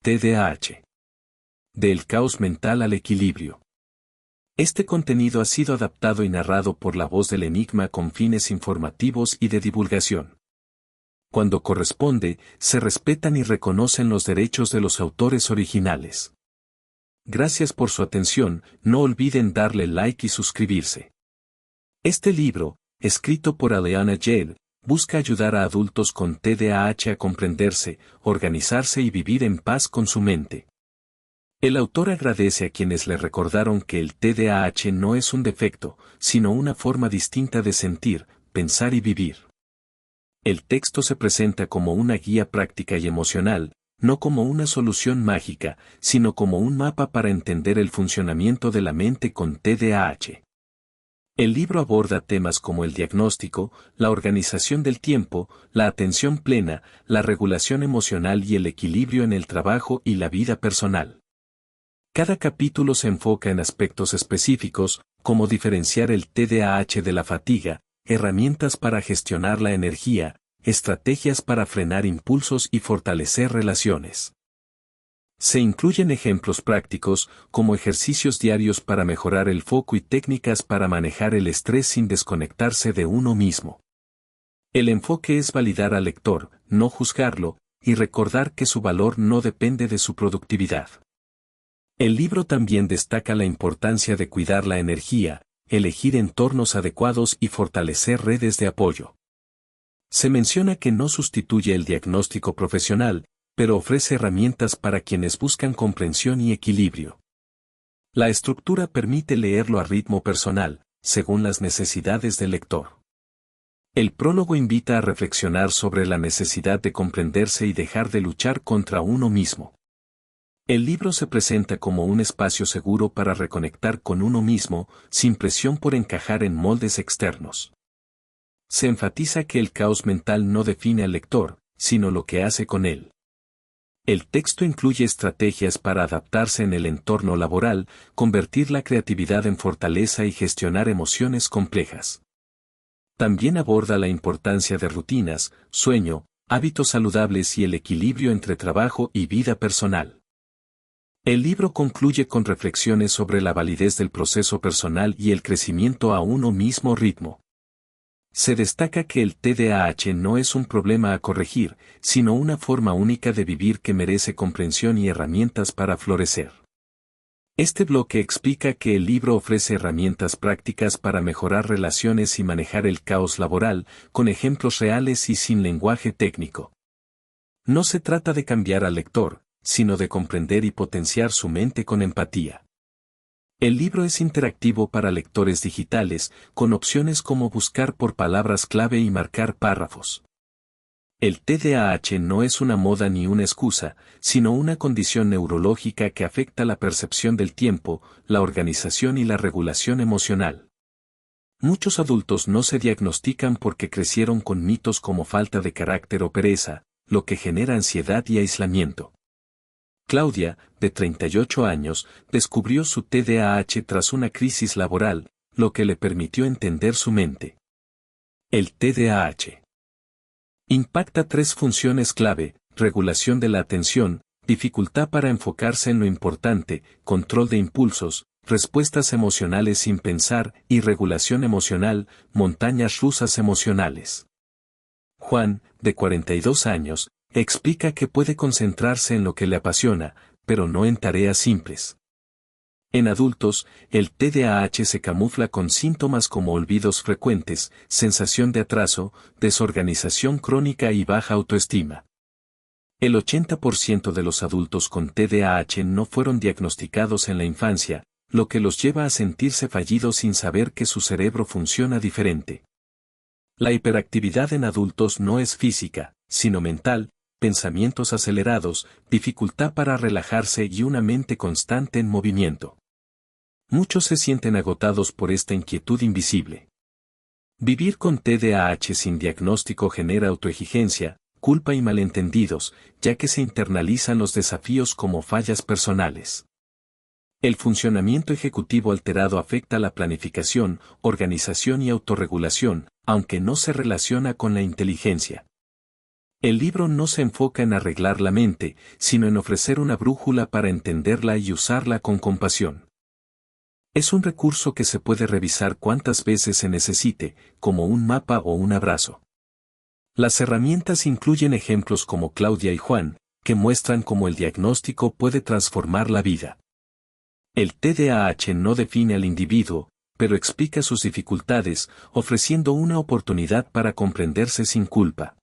TDAH. Del caos mental al equilibrio. Este contenido ha sido adaptado y narrado por La Voz del Enigma con fines informativos y de divulgación. Cuando corresponde, se respetan y reconocen los derechos de los autores originales. Gracias por su atención, no olviden darle like y suscribirse. Este libro, escrito por Aleana Yale, busca ayudar a adultos con TDAH a comprenderse, organizarse y vivir en paz con su mente. El autor agradece a quienes le recordaron que el TDAH no es un defecto, sino una forma distinta de sentir, pensar y vivir. El texto se presenta como una guía práctica y emocional, no como una solución mágica, sino como un mapa para entender el funcionamiento de la mente con TDAH. El libro aborda temas como el diagnóstico, la organización del tiempo, la atención plena, la regulación emocional y el equilibrio en el trabajo y la vida personal. Cada capítulo se enfoca en aspectos específicos, como diferenciar el TDAH de la fatiga, herramientas para gestionar la energía, estrategias para frenar impulsos y fortalecer relaciones. Se incluyen ejemplos prácticos, como ejercicios diarios para mejorar el foco y técnicas para manejar el estrés sin desconectarse de uno mismo. El enfoque es validar al lector, no juzgarlo, y recordar que su valor no depende de su productividad. El libro también destaca la importancia de cuidar la energía, elegir entornos adecuados y fortalecer redes de apoyo. Se menciona que no sustituye el diagnóstico profesional, pero ofrece herramientas para quienes buscan comprensión y equilibrio. La estructura permite leerlo a ritmo personal, según las necesidades del lector. El prólogo invita a reflexionar sobre la necesidad de comprenderse y dejar de luchar contra uno mismo. El libro se presenta como un espacio seguro para reconectar con uno mismo, sin presión por encajar en moldes externos. Se enfatiza que el caos mental no define al lector, sino lo que hace con él. El texto incluye estrategias para adaptarse en el entorno laboral, convertir la creatividad en fortaleza y gestionar emociones complejas. También aborda la importancia de rutinas, sueño, hábitos saludables y el equilibrio entre trabajo y vida personal. El libro concluye con reflexiones sobre la validez del proceso personal y el crecimiento a uno mismo ritmo. Se destaca que el TDAH no es un problema a corregir, sino una forma única de vivir que merece comprensión y herramientas para florecer. Este bloque explica que el libro ofrece herramientas prácticas para mejorar relaciones y manejar el caos laboral, con ejemplos reales y sin lenguaje técnico. No se trata de cambiar al lector, sino de comprender y potenciar su mente con empatía. El libro es interactivo para lectores digitales, con opciones como buscar por palabras clave y marcar párrafos. El TDAH no es una moda ni una excusa, sino una condición neurológica que afecta la percepción del tiempo, la organización y la regulación emocional. Muchos adultos no se diagnostican porque crecieron con mitos como falta de carácter o pereza, lo que genera ansiedad y aislamiento. Claudia, de 38 años, descubrió su TDAH tras una crisis laboral, lo que le permitió entender su mente. El TDAH impacta tres funciones clave: regulación de la atención, dificultad para enfocarse en lo importante, control de impulsos, respuestas emocionales sin pensar y regulación emocional, montañas rusas emocionales. Juan, de 42 años, explica que puede concentrarse en lo que le apasiona, pero no en tareas simples. En adultos, el TDAH se camufla con síntomas como olvidos frecuentes, sensación de atraso, desorganización crónica y baja autoestima. El 80% de los adultos con TDAH no fueron diagnosticados en la infancia, lo que los lleva a sentirse fallidos sin saber que su cerebro funciona diferente. La hiperactividad en adultos no es física, sino mental, pensamientos acelerados, dificultad para relajarse y una mente constante en movimiento. Muchos se sienten agotados por esta inquietud invisible. Vivir con TDAH sin diagnóstico genera autoexigencia, culpa y malentendidos, ya que se internalizan los desafíos como fallas personales. El funcionamiento ejecutivo alterado afecta la planificación, organización y autorregulación, aunque no se relaciona con la inteligencia. El libro no se enfoca en arreglar la mente, sino en ofrecer una brújula para entenderla y usarla con compasión. Es un recurso que se puede revisar cuantas veces se necesite, como un mapa o un abrazo. Las herramientas incluyen ejemplos como Claudia y Juan, que muestran cómo el diagnóstico puede transformar la vida. El TDAH no define al individuo, pero explica sus dificultades, ofreciendo una oportunidad para comprenderse sin culpa.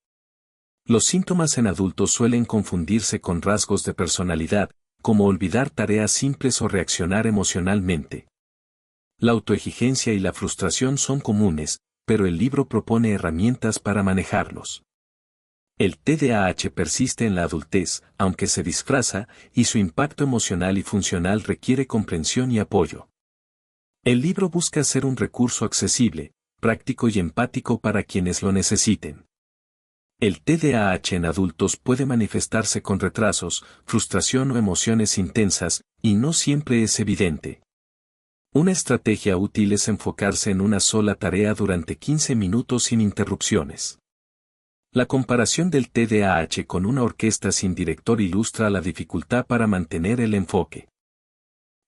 Los síntomas en adultos suelen confundirse con rasgos de personalidad, como olvidar tareas simples o reaccionar emocionalmente. La autoexigencia y la frustración son comunes, pero el libro propone herramientas para manejarlos. El TDAH persiste en la adultez, aunque se disfraza, y su impacto emocional y funcional requiere comprensión y apoyo. El libro busca ser un recurso accesible, práctico y empático para quienes lo necesiten. El TDAH en adultos puede manifestarse con retrasos, frustración o emociones intensas, y no siempre es evidente. Una estrategia útil es enfocarse en una sola tarea durante 15 minutos sin interrupciones. La comparación del TDAH con una orquesta sin director ilustra la dificultad para mantener el enfoque.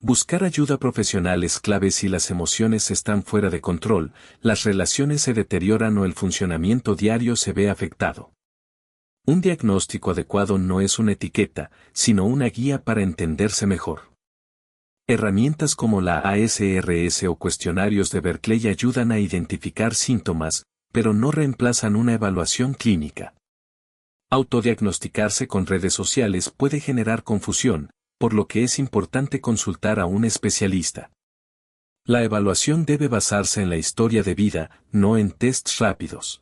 Buscar ayuda profesional es clave si las emociones están fuera de control, las relaciones se deterioran o el funcionamiento diario se ve afectado. Un diagnóstico adecuado no es una etiqueta, sino una guía para entenderse mejor. Herramientas como la ASRS o cuestionarios de Berkeley ayudan a identificar síntomas, pero no reemplazan una evaluación clínica. Autodiagnosticarse con redes sociales puede generar confusión, por lo que es importante consultar a un especialista. La evaluación debe basarse en la historia de vida, no en tests rápidos.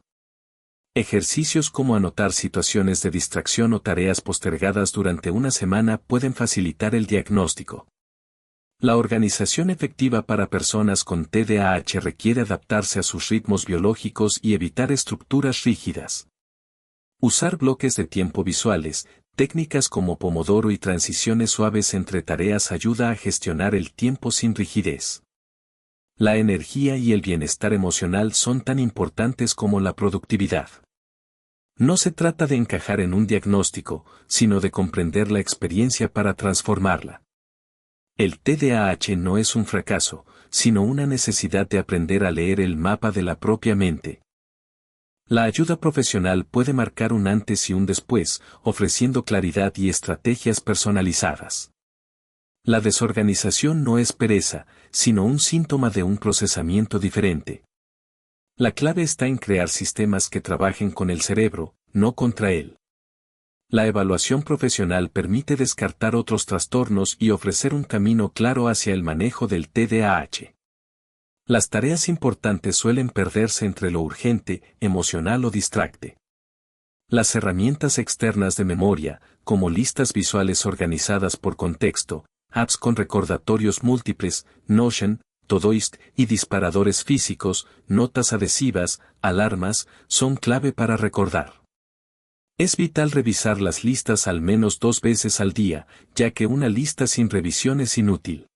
Ejercicios como anotar situaciones de distracción o tareas postergadas durante una semana pueden facilitar el diagnóstico. La organización efectiva para personas con TDAH requiere adaptarse a sus ritmos biológicos y evitar estructuras rígidas. Usar bloques de tiempo visuales, técnicas como Pomodoro y transiciones suaves entre tareas ayuda a gestionar el tiempo sin rigidez. La energía y el bienestar emocional son tan importantes como la productividad. No se trata de encajar en un diagnóstico, sino de comprender la experiencia para transformarla. El TDAH no es un fracaso, sino una necesidad de aprender a leer el mapa de la propia mente. La ayuda profesional puede marcar un antes y un después, ofreciendo claridad y estrategias personalizadas. La desorganización no es pereza, sino un síntoma de un procesamiento diferente. La clave está en crear sistemas que trabajen con el cerebro, no contra él. La evaluación profesional permite descartar otros trastornos y ofrecer un camino claro hacia el manejo del TDAH. Las tareas importantes suelen perderse entre lo urgente, emocional o distracte. Las herramientas externas de memoria, como listas visuales organizadas por contexto, apps con recordatorios múltiples, Notion, Todoist y disparadores físicos, notas adhesivas, alarmas, son clave para recordar. Es vital revisar las listas al menos 2 veces al día, ya que una lista sin revisión es inútil.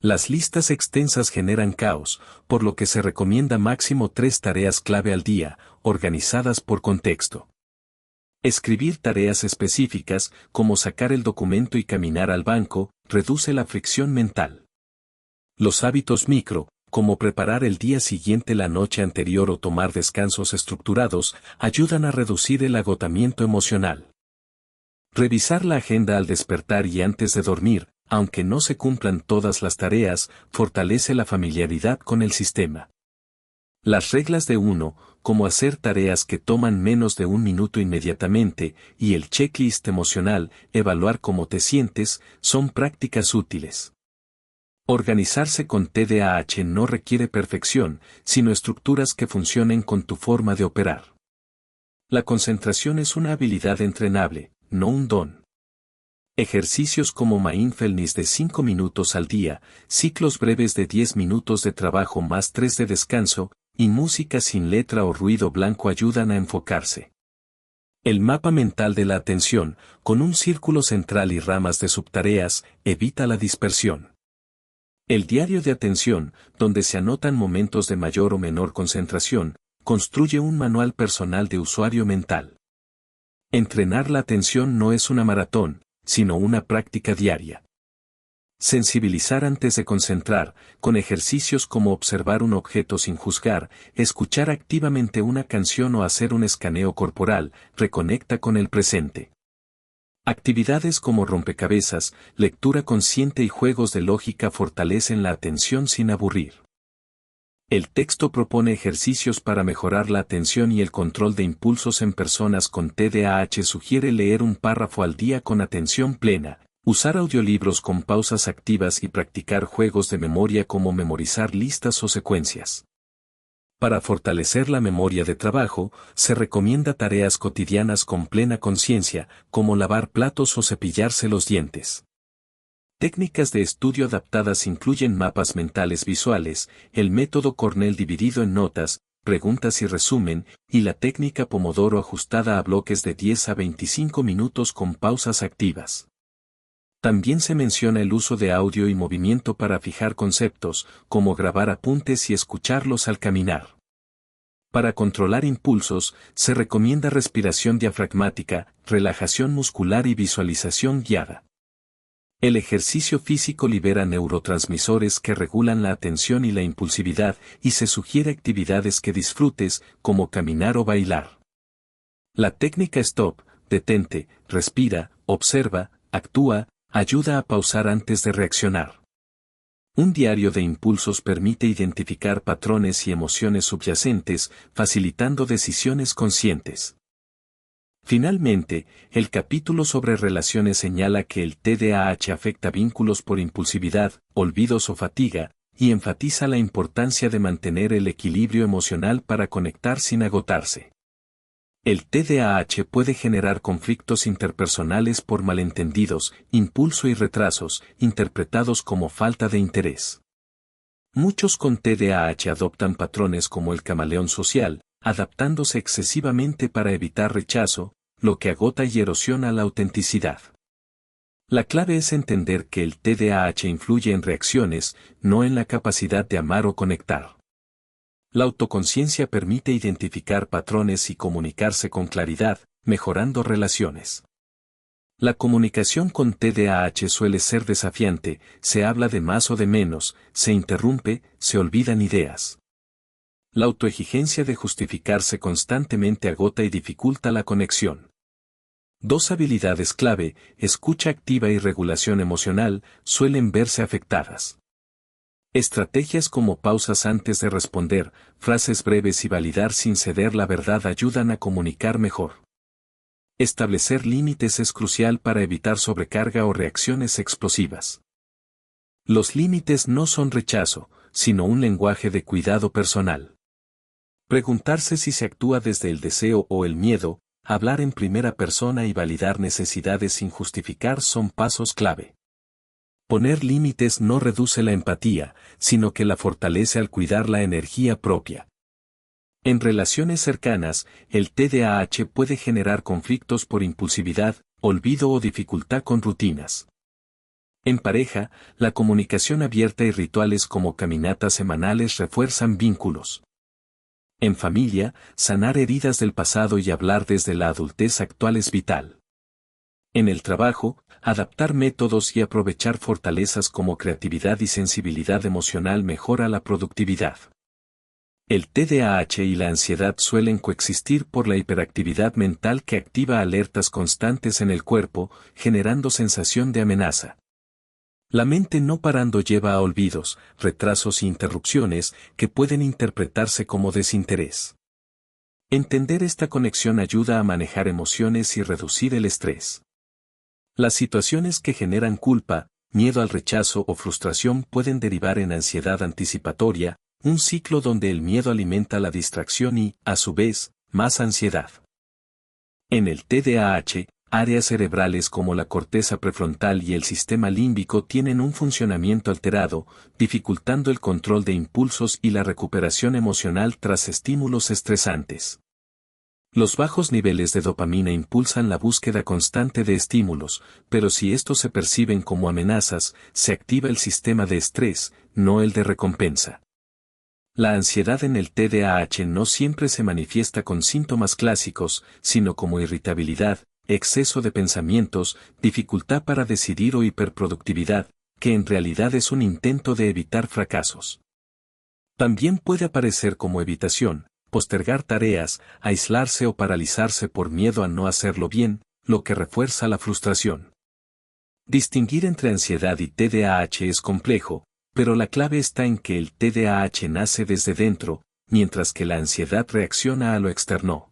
Las listas extensas generan caos, por lo que se recomienda máximo 3 tareas clave al día, organizadas por contexto. Escribir tareas específicas, como sacar el documento y caminar al banco, reduce la fricción mental. Los hábitos micro, como preparar el día siguiente la noche anterior o tomar descansos estructurados, ayudan a reducir el agotamiento emocional. Revisar la agenda al despertar y antes de dormir, aunque no se cumplan todas las tareas, fortalece la familiaridad con el sistema. Las reglas de 1, como hacer tareas que toman menos de 1 minuto inmediatamente, y el checklist emocional, evaluar cómo te sientes, son prácticas útiles. Organizarse con TDAH no requiere perfección, sino estructuras que funcionen con tu forma de operar. La concentración es una habilidad entrenable, no un don. Ejercicios como mindfulness de 5 minutos al día, ciclos breves de 10 minutos de trabajo más 3 de descanso, y música sin letra o ruido blanco ayudan a enfocarse. El mapa mental de la atención, con un círculo central y ramas de subtareas, evita la dispersión. El diario de atención, donde se anotan momentos de mayor o menor concentración, construye un manual personal de usuario mental. Entrenar la atención no es una maratón, sino una práctica diaria. Sensibilizar antes de concentrar, con ejercicios como observar un objeto sin juzgar, escuchar activamente una canción o hacer un escaneo corporal, reconecta con el presente. Actividades como rompecabezas, lectura consciente y juegos de lógica fortalecen la atención sin aburrir. El texto propone ejercicios para mejorar la atención y el control de impulsos en personas con TDAH. Sugiere leer un párrafo al día con atención plena, usar audiolibros con pausas activas y practicar juegos de memoria como memorizar listas o secuencias. Para fortalecer la memoria de trabajo, se recomienda tareas cotidianas con plena conciencia, como lavar platos o cepillarse los dientes. Técnicas de estudio adaptadas incluyen mapas mentales visuales, el método Cornell dividido en notas, preguntas y resumen, y la técnica Pomodoro ajustada a bloques de 10 a 25 minutos con pausas activas. También se menciona el uso de audio y movimiento para fijar conceptos, como grabar apuntes y escucharlos al caminar. Para controlar impulsos, se recomienda respiración diafragmática, relajación muscular y visualización guiada. El ejercicio físico libera neurotransmisores que regulan la atención y la impulsividad, y se sugiere actividades que disfrutes, como caminar o bailar. La técnica Stop, detente, respira, observa, actúa, ayuda a pausar antes de reaccionar. Un diario de impulsos permite identificar patrones y emociones subyacentes, facilitando decisiones conscientes. Finalmente, el capítulo sobre relaciones señala que el TDAH afecta vínculos por impulsividad, olvidos o fatiga, y enfatiza la importancia de mantener el equilibrio emocional para conectar sin agotarse. El TDAH puede generar conflictos interpersonales por malentendidos, impulso y retrasos, interpretados como falta de interés. Muchos con TDAH adoptan patrones como el camaleón social, adaptándose excesivamente para evitar rechazo, lo que agota y erosiona la autenticidad. La clave es entender que el TDAH influye en reacciones, no en la capacidad de amar o conectar. La autoconciencia permite identificar patrones y comunicarse con claridad, mejorando relaciones. La comunicación con TDAH suele ser desafiante, se habla de más o de menos, se interrumpe, se olvidan ideas. La autoexigencia de justificarse constantemente agota y dificulta la conexión. Dos habilidades clave, escucha activa y regulación emocional, suelen verse afectadas. Estrategias como pausas antes de responder, frases breves y validar sin ceder la verdad ayudan a comunicar mejor. Establecer límites es crucial para evitar sobrecarga o reacciones explosivas. Los límites no son rechazo, sino un lenguaje de cuidado personal. Preguntarse si se actúa desde el deseo o el miedo, hablar en primera persona y validar necesidades sin justificar son pasos clave. Poner límites no reduce la empatía, sino que la fortalece al cuidar la energía propia. En relaciones cercanas, el TDAH puede generar conflictos por impulsividad, olvido o dificultad con rutinas. En pareja, la comunicación abierta y rituales como caminatas semanales refuerzan vínculos. En familia, sanar heridas del pasado y hablar desde la adultez actual es vital. En el trabajo, adaptar métodos y aprovechar fortalezas como creatividad y sensibilidad emocional mejora la productividad. El TDAH y la ansiedad suelen coexistir por la hiperactividad mental que activa alertas constantes en el cuerpo, generando sensación de amenaza. La mente no parando lleva a olvidos, retrasos e interrupciones que pueden interpretarse como desinterés. Entender esta conexión ayuda a manejar emociones y reducir el estrés. Las situaciones que generan culpa, miedo al rechazo o frustración pueden derivar en ansiedad anticipatoria, un ciclo donde el miedo alimenta la distracción y, a su vez, más ansiedad. En el TDAH, áreas cerebrales como la corteza prefrontal y el sistema límbico tienen un funcionamiento alterado, dificultando el control de impulsos y la recuperación emocional tras estímulos estresantes. Los bajos niveles de dopamina impulsan la búsqueda constante de estímulos, pero si estos se perciben como amenazas, se activa el sistema de estrés, no el de recompensa. La ansiedad en el TDAH no siempre se manifiesta con síntomas clásicos, sino como irritabilidad, exceso de pensamientos, dificultad para decidir o hiperproductividad, que en realidad es un intento de evitar fracasos. También puede aparecer como evitación, postergar tareas, aislarse o paralizarse por miedo a no hacerlo bien, lo que refuerza la frustración. Distinguir entre ansiedad y TDAH es complejo, pero la clave está en que el TDAH nace desde dentro, mientras que la ansiedad reacciona a lo externo.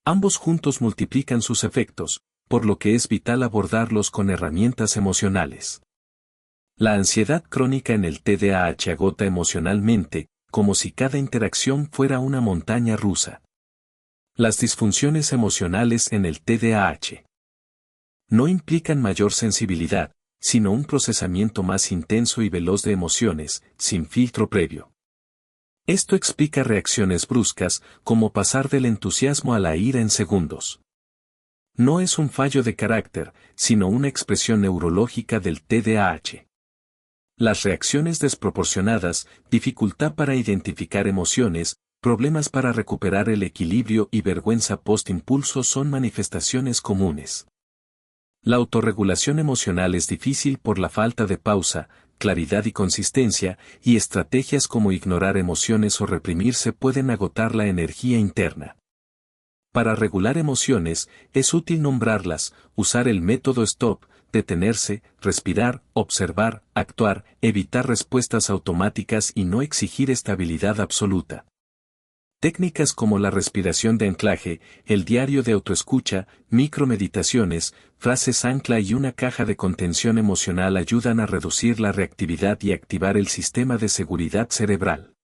Ambos juntos multiplican sus efectos, por lo que es vital abordarlos con herramientas emocionales. La ansiedad crónica en el TDAH agota emocionalmente, como si cada interacción fuera una montaña rusa. Las disfunciones emocionales en el TDAH no implican mayor sensibilidad, sino un procesamiento más intenso y veloz de emociones, sin filtro previo. Esto explica reacciones bruscas, como pasar del entusiasmo a la ira en segundos. No es un fallo de carácter, sino una expresión neurológica del TDAH. Las reacciones desproporcionadas, dificultad para identificar emociones, problemas para recuperar el equilibrio y vergüenza post-impulso son manifestaciones comunes. La autorregulación emocional es difícil por la falta de pausa, claridad y consistencia, y estrategias como ignorar emociones o reprimirse pueden agotar la energía interna. Para regular emociones, es útil nombrarlas, usar el método STOP, detenerse, respirar, observar, actuar, evitar respuestas automáticas y no exigir estabilidad absoluta. Técnicas como la respiración de anclaje, el diario de autoescucha, micromeditaciones, frases ancla y una caja de contención emocional ayudan a reducir la reactividad y activar el sistema de seguridad cerebral.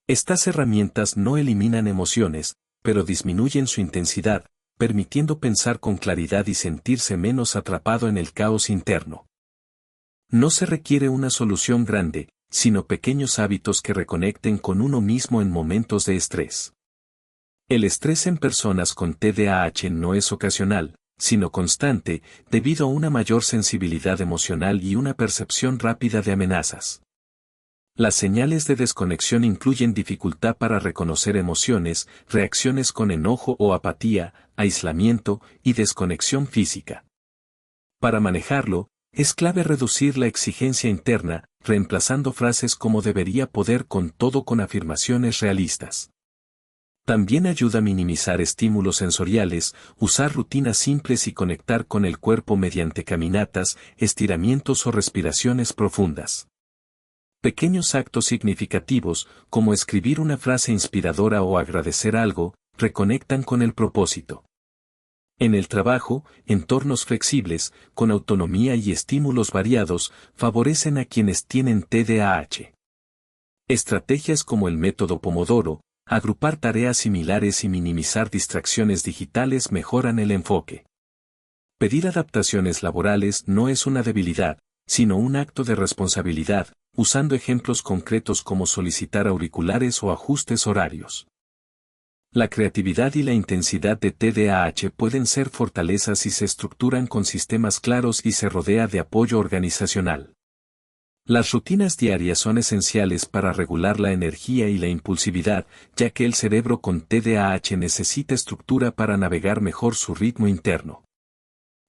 Estas herramientas no eliminan emociones, pero disminuyen su intensidad, permitiendo pensar con claridad y sentirse menos atrapado en el caos interno. No se requiere una solución grande, sino pequeños hábitos que reconecten con uno mismo en momentos de estrés. El estrés en personas con TDAH no es ocasional, sino constante, debido a una mayor sensibilidad emocional y una percepción rápida de amenazas. Las señales de desconexión incluyen dificultad para reconocer emociones, reacciones con enojo o apatía, aislamiento y desconexión física. Para manejarlo, es clave reducir la exigencia interna, reemplazando frases como debería poder con todo con afirmaciones realistas. También ayuda a minimizar estímulos sensoriales, usar rutinas simples y conectar con el cuerpo mediante caminatas, estiramientos o respiraciones profundas. Pequeños actos significativos, como escribir una frase inspiradora o agradecer algo, reconectan con el propósito. En el trabajo, entornos flexibles, con autonomía y estímulos variados, favorecen a quienes tienen TDAH. Estrategias como el método Pomodoro, agrupar tareas similares y minimizar distracciones digitales mejoran el enfoque. Pedir adaptaciones laborales no es una debilidad, sino un acto de responsabilidad, usando ejemplos concretos como solicitar auriculares o ajustes horarios. La creatividad y la intensidad de TDAH pueden ser fortalezas si se estructuran con sistemas claros y se rodea de apoyo organizacional. Las rutinas diarias son esenciales para regular la energía y la impulsividad, ya que el cerebro con TDAH necesita estructura para navegar mejor su ritmo interno.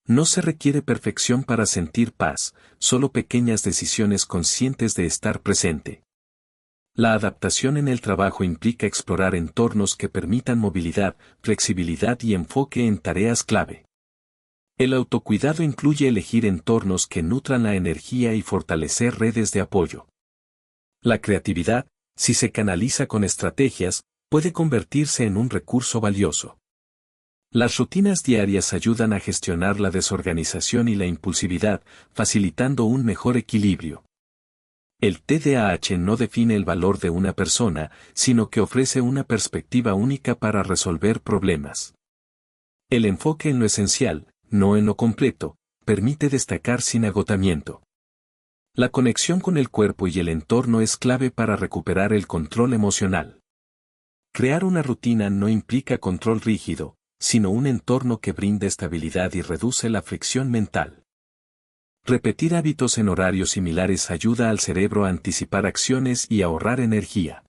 No se requiere perfección para sentir paz, solo pequeñas decisiones conscientes de estar presente. La adaptación en el trabajo implica explorar entornos que permitan movilidad, flexibilidad y enfoque en tareas clave. El autocuidado incluye elegir entornos que nutran la energía y fortalecer redes de apoyo. La creatividad, si se canaliza con estrategias, puede convertirse en un recurso valioso. Las rutinas diarias ayudan a gestionar la desorganización y la impulsividad, facilitando un mejor equilibrio. El TDAH no define el valor de una persona, sino que ofrece una perspectiva única para resolver problemas. El enfoque en lo esencial, no en lo completo, permite destacar sin agotamiento. La conexión con el cuerpo y el entorno es clave para recuperar el control emocional. Crear una rutina no implica control rígido, sino un entorno que brinde estabilidad y reduce la fricción mental. Repetir hábitos en horarios similares ayuda al cerebro a anticipar acciones y ahorrar energía.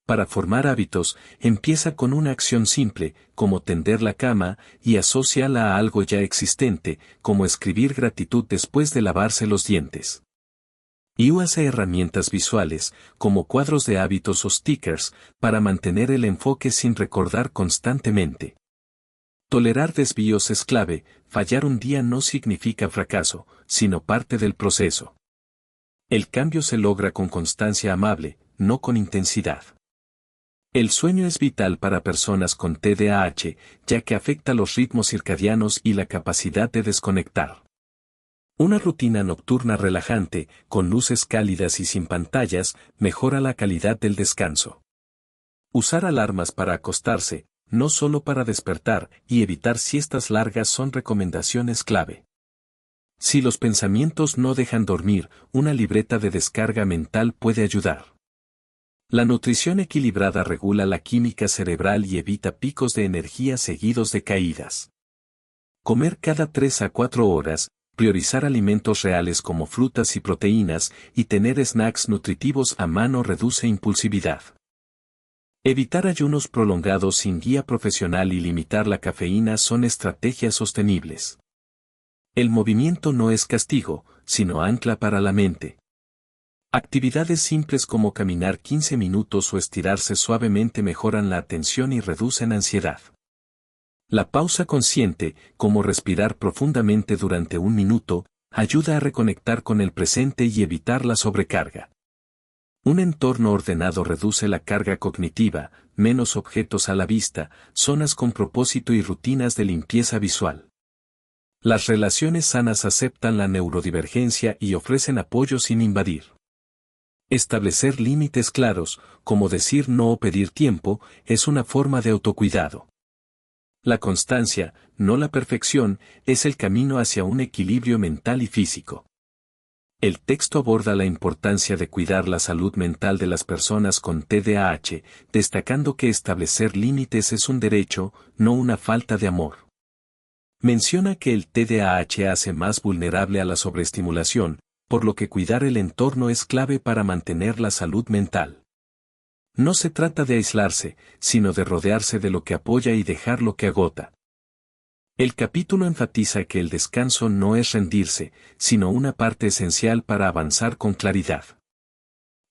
Para formar hábitos, empieza con una acción simple, como tender la cama, y asóciala a algo ya existente, como escribir gratitud después de lavarse los dientes. Y usa herramientas visuales, como cuadros de hábitos o stickers, para mantener el enfoque sin recordar constantemente. Tolerar desvíos es clave, fallar un día no significa fracaso, sino parte del proceso. El cambio se logra con constancia amable, no con intensidad. El sueño es vital para personas con TDAH, ya que afecta los ritmos circadianos y la capacidad de desconectar. Una rutina nocturna relajante, con luces cálidas y sin pantallas, mejora la calidad del descanso. Usar alarmas para acostarse, no solo para despertar, y evitar siestas largas son recomendaciones clave. Si los pensamientos no dejan dormir, una libreta de descarga mental puede ayudar. La nutrición equilibrada regula la química cerebral y evita picos de energía seguidos de caídas. Comer cada 3 a 4 horas, priorizar alimentos reales como frutas y proteínas, y tener snacks nutritivos a mano reduce impulsividad. Evitar ayunos prolongados sin guía profesional y limitar la cafeína son estrategias sostenibles. El movimiento no es castigo, sino ancla para la mente. Actividades simples como caminar 15 minutos o estirarse suavemente mejoran la atención y reducen ansiedad. La pausa consciente, como respirar profundamente durante 1 minuto, ayuda a reconectar con el presente y evitar la sobrecarga. Un entorno ordenado reduce la carga cognitiva, menos objetos a la vista, zonas con propósito y rutinas de limpieza visual. Las relaciones sanas aceptan la neurodivergencia y ofrecen apoyo sin invadir. Establecer límites claros, como decir no o pedir tiempo, es una forma de autocuidado. La constancia, no la perfección, es el camino hacia un equilibrio mental y físico. El texto aborda la importancia de cuidar la salud mental de las personas con TDAH, destacando que establecer límites es un derecho, no una falta de amor. Menciona que el TDAH hace más vulnerable a la sobreestimulación, por lo que cuidar el entorno es clave para mantener la salud mental. No se trata de aislarse, sino de rodearse de lo que apoya y dejar lo que agota. El capítulo enfatiza que el descanso no es rendirse, sino una parte esencial para avanzar con claridad.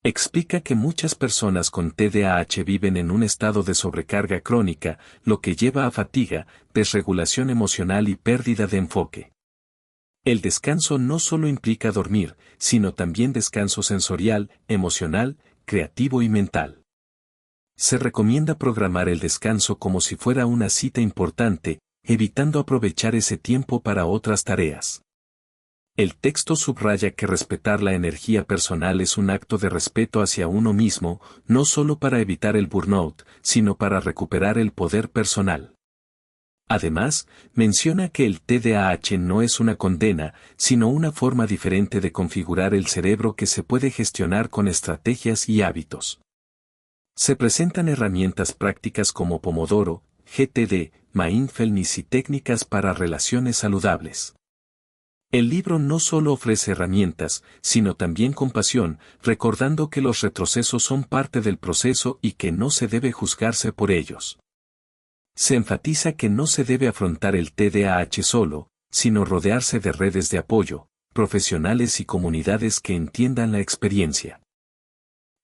Explica que muchas personas con TDAH viven en un estado de sobrecarga crónica, lo que lleva a fatiga, desregulación emocional y pérdida de enfoque. El descanso no solo implica dormir, sino también descanso sensorial, emocional, creativo y mental. Se recomienda programar el descanso como si fuera una cita importante, evitando aprovechar ese tiempo para otras tareas. El texto subraya que respetar la energía personal es un acto de respeto hacia uno mismo, no solo para evitar el burnout, sino para recuperar el poder personal. Además, menciona que el TDAH no es una condena, sino una forma diferente de configurar el cerebro que se puede gestionar con estrategias y hábitos. Se presentan herramientas prácticas como Pomodoro, GTD, Mindfulness y técnicas para relaciones saludables. El libro no solo ofrece herramientas, sino también compasión, recordando que los retrocesos son parte del proceso y que no se debe juzgarse por ellos. Se enfatiza que no se debe afrontar el TDAH solo, sino rodearse de redes de apoyo, profesionales y comunidades que entiendan la experiencia.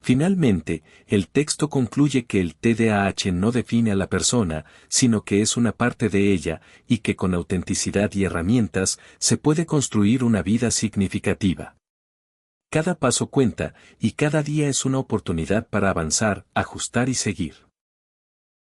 Finalmente, el texto concluye que el TDAH no define a la persona, sino que es una parte de ella, y que con autenticidad y herramientas se puede construir una vida significativa. Cada paso cuenta, y cada día es una oportunidad para avanzar, ajustar y seguir.